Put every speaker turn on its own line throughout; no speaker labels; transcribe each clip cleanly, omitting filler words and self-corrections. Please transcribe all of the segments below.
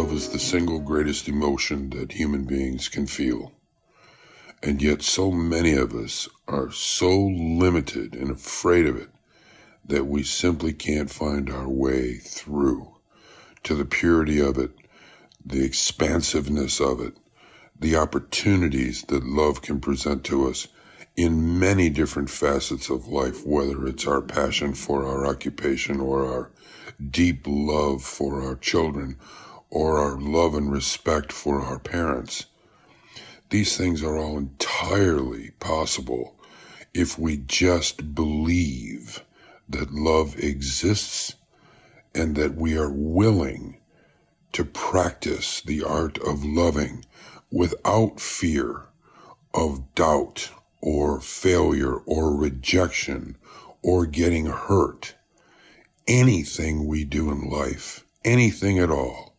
Love is the single greatest emotion that human beings can feel. And yet so many of us are so limited and afraid of it that we simply can't find our way through to the purity of it, the expansiveness of it, the opportunities that love can present to us in many different facets of life, whether it's our passion for our occupation or our deep love for our children or our love and respect for our parents. These things are all entirely possible if we just believe that love exists and that we are willing to practice the art of loving without fear of doubt or failure or rejection or getting hurt. Anything we do in life, anything at all,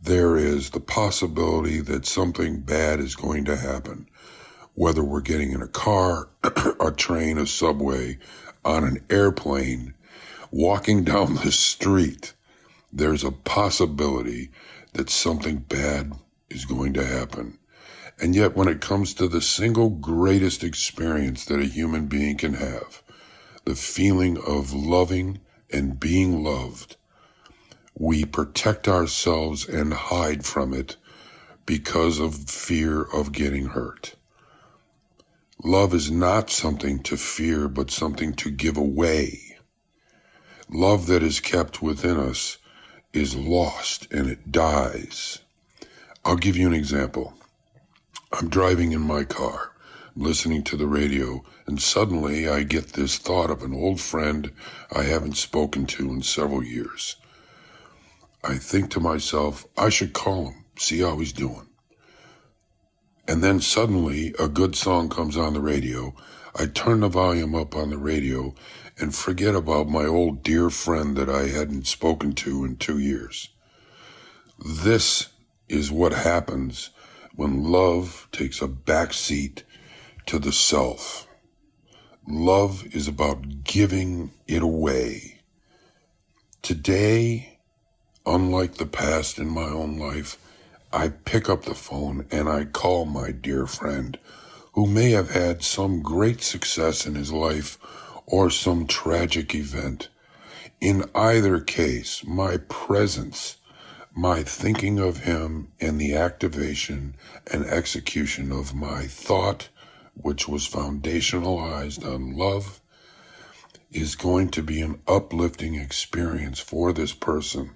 there is the possibility that something bad is going to happen, whether we're getting in a car, a train, a subway, on an airplane, walking down the street. There's a possibility that something bad is going to happen. And yet when it comes to the single greatest experience that a human being can have, the feeling of loving and being loved, we protect ourselves and hide from it because of fear of getting hurt. Love is not something to fear, but something to give away. Love that is kept within us is lost and it dies. I'll give you an example. I'm driving in my car, listening to the radio, and suddenly I get this thought of an old friend I haven't spoken to in several years. I think to myself, I should call him, see how he's doing. And then suddenly a good song comes on the radio. I turn the volume up on the radio and forget about my old dear friend that I hadn't spoken to in 2 years. This is what happens when love takes a backseat to the self. Love is about giving it away. Today, unlike the past in my own life, I pick up the phone and I call my dear friend who may have had some great success in his life or some tragic event. In either case, my presence, my thinking of him, and the activation and execution of my thought, which was foundationalized on love, is going to be an uplifting experience for this person.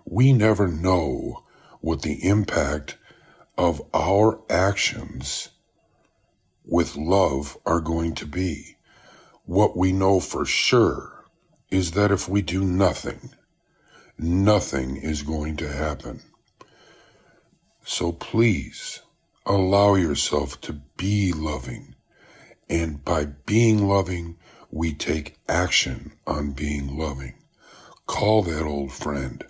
We never know what the impact of our actions with love are going to be. What we know for sure is that if we do nothing, nothing is going to happen. So please allow yourself to be loving. And by being loving, we take action on being loving. Call that old friend.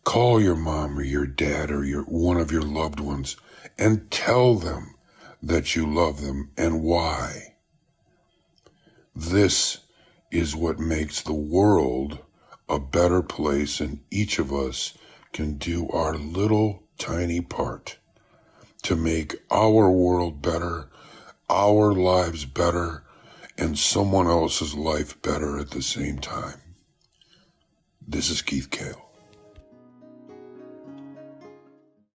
Call your mom or your dad or one of your loved ones and tell them that you love them and why. This is what makes the world a better place, and each of us can do our little tiny part to make our world better, our lives better, and someone else's life better at the same time. This is Kayle.